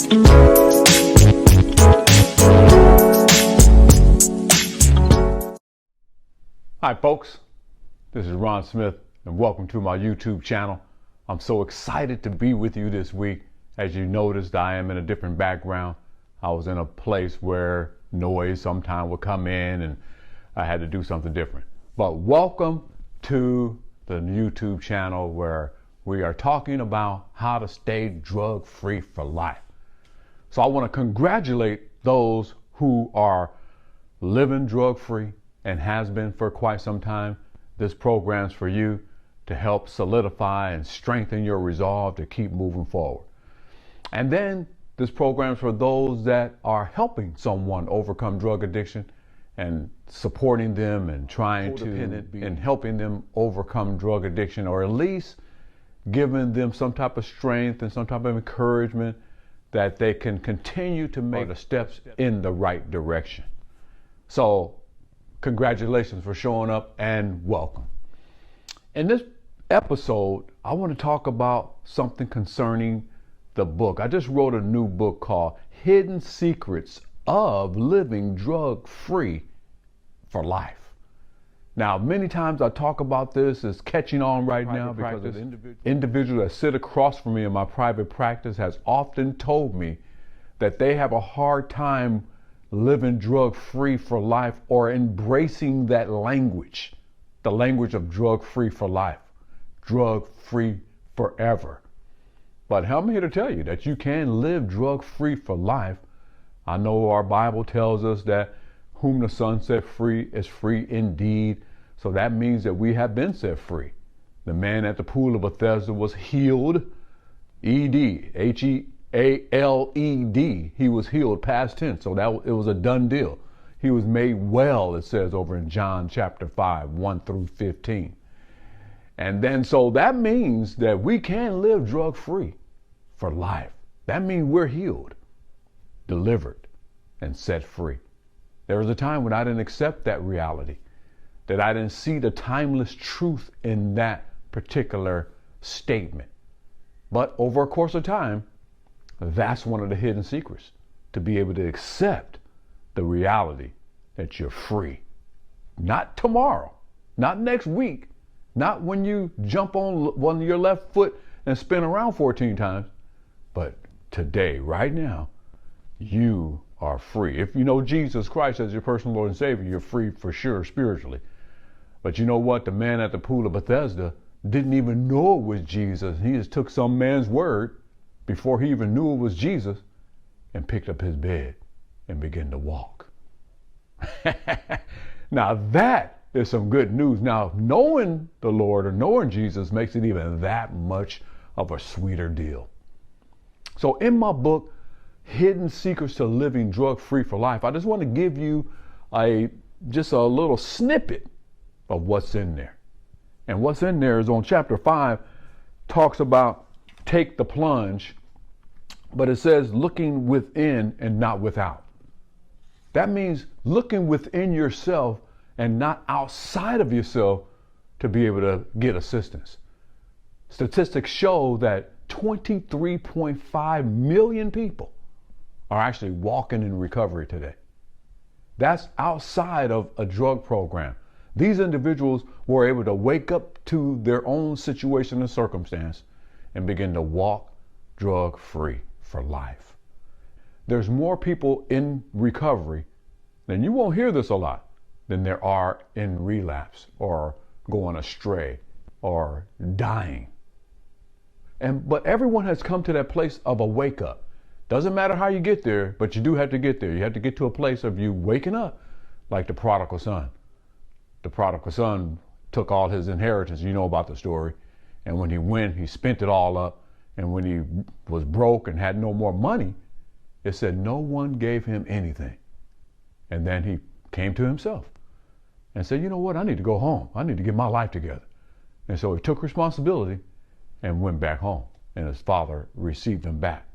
Hi folks, this is Ron Smith and welcome to my YouTube channel. I'm so excited to be with you this week. As you noticed, I am in a different background. I was in a place where noise sometimes would come in and I had to do something different. But welcome to the YouTube channel where we are talking about how to stay drug-free for life. So I want to congratulate those who are living drug-free and has been for quite some time. This program's for you to help solidify and strengthen your resolve to keep moving forward. And then this program's for those that are helping someone overcome drug addiction and supporting them and trying to and helping them overcome drug addiction, or at least giving them some type of strength and some type of encouragement that they can continue to make the steps in the right direction. So congratulations for showing up and welcome. In this episode, I want to talk about something concerning the book. I just wrote a new book called Hidden Secrets of Living Drug-Free for Life. Now, many times I talk about this, it's catching on right now because the individual that sit across from me in my private practice has often told me that they have a hard time living drug-free for life or embracing that language, the language of drug-free for life, drug-free forever. But I'm here to tell you that you can live drug-free for life. I know our Bible tells us that whom the Son set free is free indeed. So that means that we have been set free. The man at the pool of Bethesda was healed, E-D, H-E-A-L-E-D. He was healed, past tense, so that it was a done deal. He was made well, it says over in John chapter 5, 1 through 15. And then so that means that we can live drug-free for life. That means we're healed, delivered, and set free. There was a time when I didn't accept that reality, that I didn't see the timeless truth in that particular statement. But over a course of time, that's one of the hidden secrets, to be able to accept the reality that you're free. Not tomorrow, not next week, not when you jump on your left foot and spin around 14 times, but today, right now, you are free. If you know Jesus Christ as your personal Lord and Savior, you're free for sure spiritually. But you know what? The man at the pool of Bethesda didn't even know it was Jesus. He just took some man's word before he even knew it was Jesus and picked up his bed and began to walk. Now that is some good news. Now knowing the Lord or knowing Jesus makes it even that much of a sweeter deal. So in my book, Hidden Secrets to Living Drug-Free for Life, I just want to give you just a little snippet of what's in there. And what's in there is on chapter 5, talks about take the plunge, but it says looking within and not without. That means looking within yourself and not outside of yourself to be able to get assistance. Statistics show that 23.5 million people are actually walking in recovery today. That's outside of a drug program. These individuals were able to wake up to their own situation and circumstance and begin to walk drug-free for life. There's more people in recovery, and you won't hear this a lot, than there are in relapse or going astray or dying. But everyone has come to that place of a wake up. Doesn't matter how you get there, but you do have to get there. You have to get to a place of you waking up like the prodigal son. The prodigal son took all his inheritance. You know about the story. And when he went, he spent it all up. And when he was broke and had no more money, it said no one gave him anything. And then he came to himself and said, you know what? I need to go home. I need to get my life together. And so he took responsibility and went back home. And his father received him back.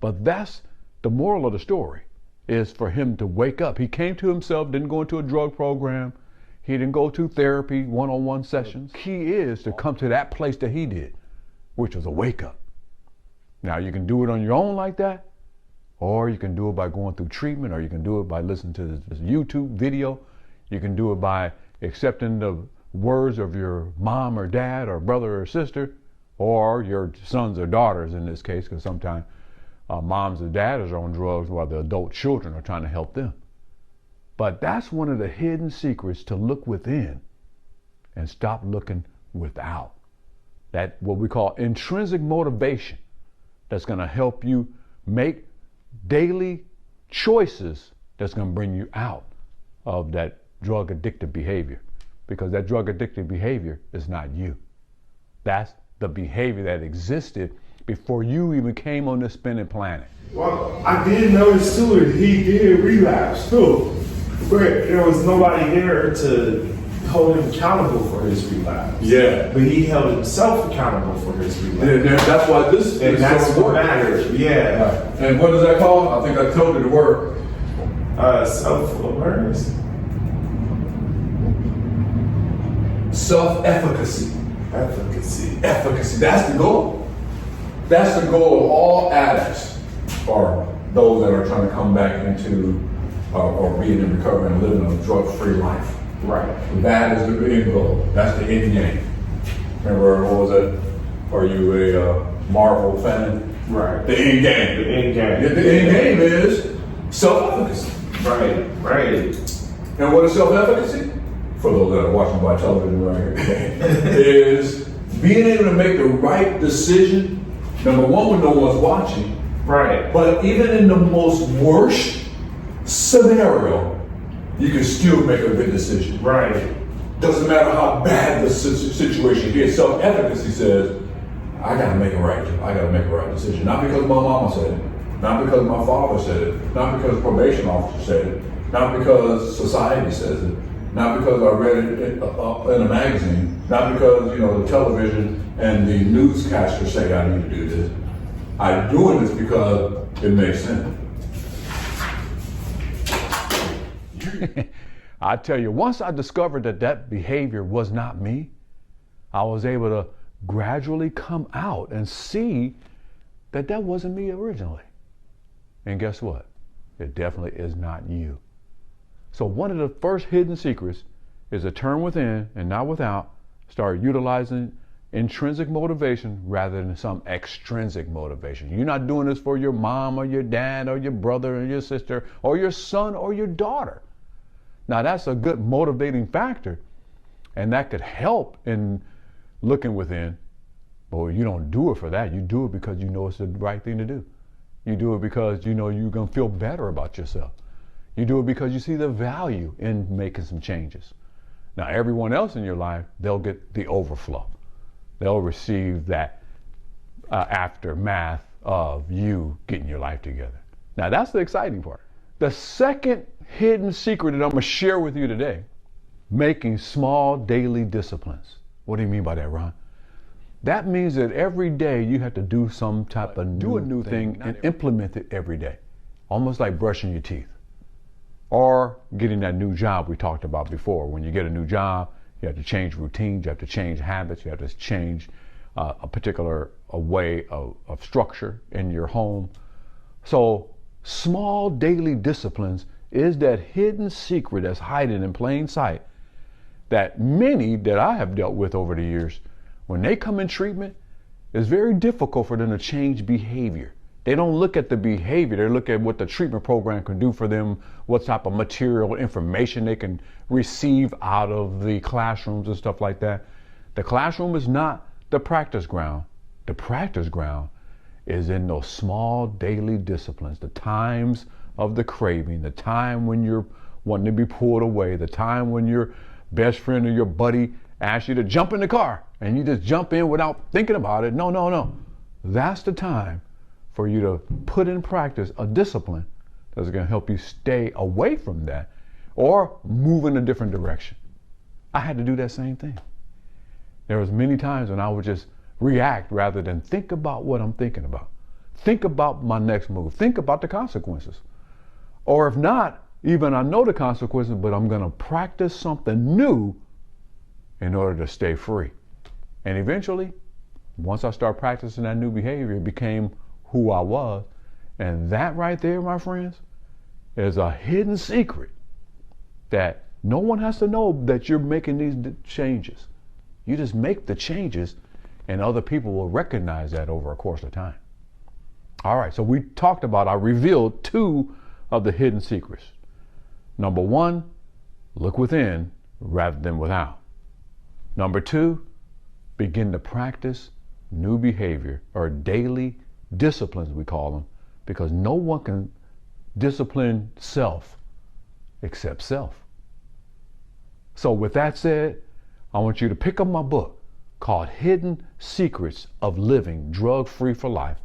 But that's the moral of the story, is for him to wake up. He came to himself, didn't go into a drug program. He didn't go to therapy, one-on-one sessions. The key is to come to that place that he did, which was a wake up. Now you can do it on your own like that, or you can do it by going through treatment, or you can do it by listening to this YouTube video. You can do it by accepting the words of your mom or dad or brother or sister, or your sons or daughters in this case, because sometimes moms and dads are on drugs while the adult children are trying to help them. But that's one of the hidden secrets, to look within and stop looking without. That what we call intrinsic motivation, that's going to help you make daily choices that's going to bring you out of that drug addictive behavior, because that drug addictive behavior is not you. That's the behavior that existed before you even came on this spinning planet. Well, I did notice too that he did relapse too, but there was nobody there to hold him accountable for his relapse. Yeah. But he held himself accountable for his relapse. Yeah, that's why this And is that's so what important. matters. Yeah. Right. And what is that called? I think I told you the word. Self-awareness. Self-efficacy. Efficacy. Efficacy. That's the goal. That's the goal of all addicts, or those that are trying to come back into or being in recovery and living a drug-free life. Right. That is the end goal. That's the end game. Remember, what was it? Are you a Marvel fan? Right. The end game. The end game. The end game is self-efficacy. Right. Right. And what is self-efficacy? For those that are watching by television right here, is being able to make the right decision. Number one, when no one's watching. Right. But even in the most worst scenario, you can still make a good decision. Right. Doesn't matter how bad the situation gets. Self-efficacy says, I gotta make a right decision. Not because my mama said it, not because my father said it, not because the probation officer said it, not because society says it, not because I read it in a magazine, not because the television and the newscasters say I need to do this. I'm doing this because it makes sense. I tell you, once I discovered that behavior was not me, I was able to gradually come out and see that wasn't me originally. And guess what? It definitely is not you. So one of the first hidden secrets is to turn within and not without, start utilizing intrinsic motivation rather than some extrinsic motivation. You're not doing this for your mom or your dad or your brother or your sister or your son or your daughter. Now that's a good motivating factor, and that could help in looking within, but you don't do it for that. You do it because you know it's the right thing to do. You do it because you know you're gonna feel better about yourself. You do it because you see the value in making some changes. Now everyone else in your life, they'll get the overflow. They'll receive that aftermath of you getting your life together. Now that's the exciting part. The second hidden secret that I'm gonna share with you today, making small daily disciplines. What do you mean by that, Ron? That means that every day you have to do some type of new thing and implement it every day. Almost like brushing your teeth or getting that new job we talked about before. When you get a new job, you have to change routines, you have to change habits, you have to change a particular way of structure in your home. So small daily disciplines is that hidden secret that's hiding in plain sight that many that I have dealt with over the years, when they come in treatment, it's very difficult for them to change behavior. They don't look at the behavior, they look at what the treatment program can do for them, what type of material information they can receive out of the classrooms and stuff like that. The classroom is not the practice ground. The practice ground is in those small daily disciplines, the times of the craving, the time when you're wanting to be pulled away, the time when your best friend or your buddy asks you to jump in the car and you just jump in without thinking about it. No. That's the time for you to put in practice a discipline that's going to help you stay away from that or move in a different direction. I had to do that same thing. There was many times when I would just react rather than think about what I'm thinking about. Think about my next move. Think about the consequences. Or if not, even I know the consequences, but I'm going to practice something new in order to stay free. And eventually, once I started practicing that new behavior, it became who I was. And that right there, my friends, is a hidden secret that no one has to know that you're making these changes. You just make the changes and other people will recognize that over a course of time. All right, so we talked about, I revealed 2 of the hidden secrets. Number 1, look within rather than without. Number 2, begin to practice new behavior or daily disciplines, we call them, because no one can discipline self except self. So with that said, I want you to pick up my book called Hidden Secrets of Living Drug-Free for Life.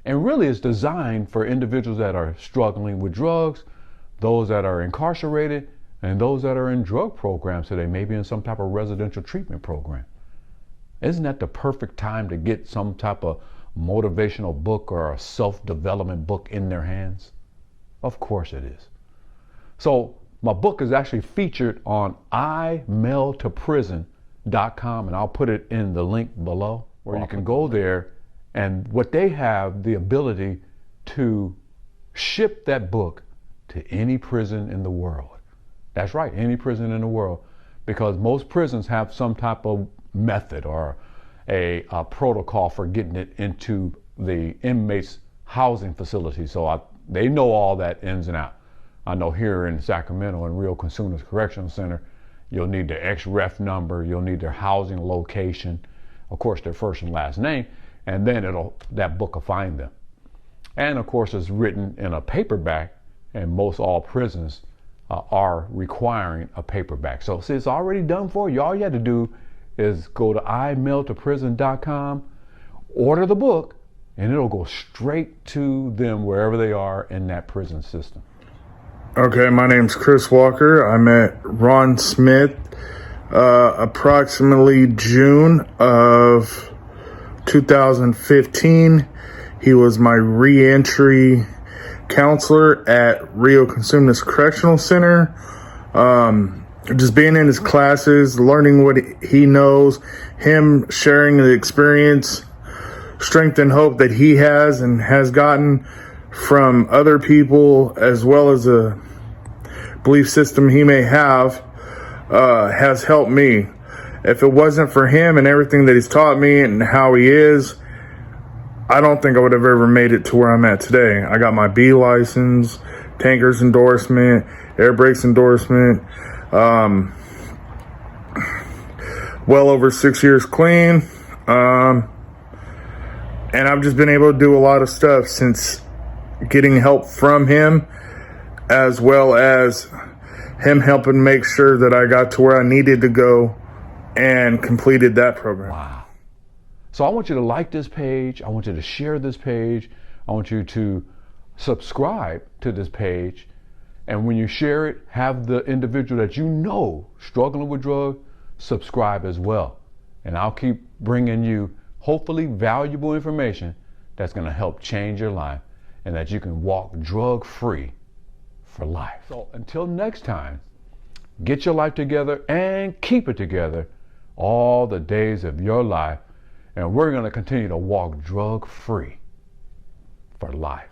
And really it's designed for individuals that are struggling with drugs, those that are incarcerated, and those that are in drug programs today, maybe in some type of residential treatment program. Isn't that the perfect time to get some type of motivational book or a self-development book in their hands? Of course it is. So my book is actually featured on imailtoprison.com, and I'll put it in the link below where you can go there. And what they have the ability to ship that book to any prison in the world. That's right, any prison in the world, because most prisons have some type of method or a protocol for getting it into the inmates' housing facility. So they know all that ins and out. I know here in Sacramento in Rio Consumers Correctional Center, you'll need their ex-ref number, you'll need their housing location, of course their first and last name, and then that book will find them. And of course it's written in a paperback, and most all prisons are requiring a paperback. So see, it's already done for you. All you have to do is go to imailtoprison.com, order the book, and it'll go straight to them wherever they are in that prison system. Okay, my name's Chris Walker. I met Ron Smith approximately June of 2015. He was my re-entry counselor at Rio Consumers Correctional Center. Just being in his classes, learning what he knows, him sharing the experience, strength and hope that he has and has gotten from other people, as well as a belief system he may have, has helped me. If it wasn't for him and everything that he's taught me and how he is, I don't think I would have ever made it to where I'm at today. I got my B license, tankers endorsement, air brakes endorsement, well over 6 years clean. And I've just been able to do a lot of stuff since getting help from him, as well as him helping make sure that I got to where I needed to go and completed that program. Wow. So I want you to like this page. I want you to share this page. I want you to subscribe to this page. And when you share it, have the individual that you know struggling with drugs subscribe as well. And I'll keep bringing you hopefully valuable information that's going to help change your life and that you can walk drug-free for life. So until next time, get your life together and keep it together all the days of your life. And we're going to continue to walk drug-free for life.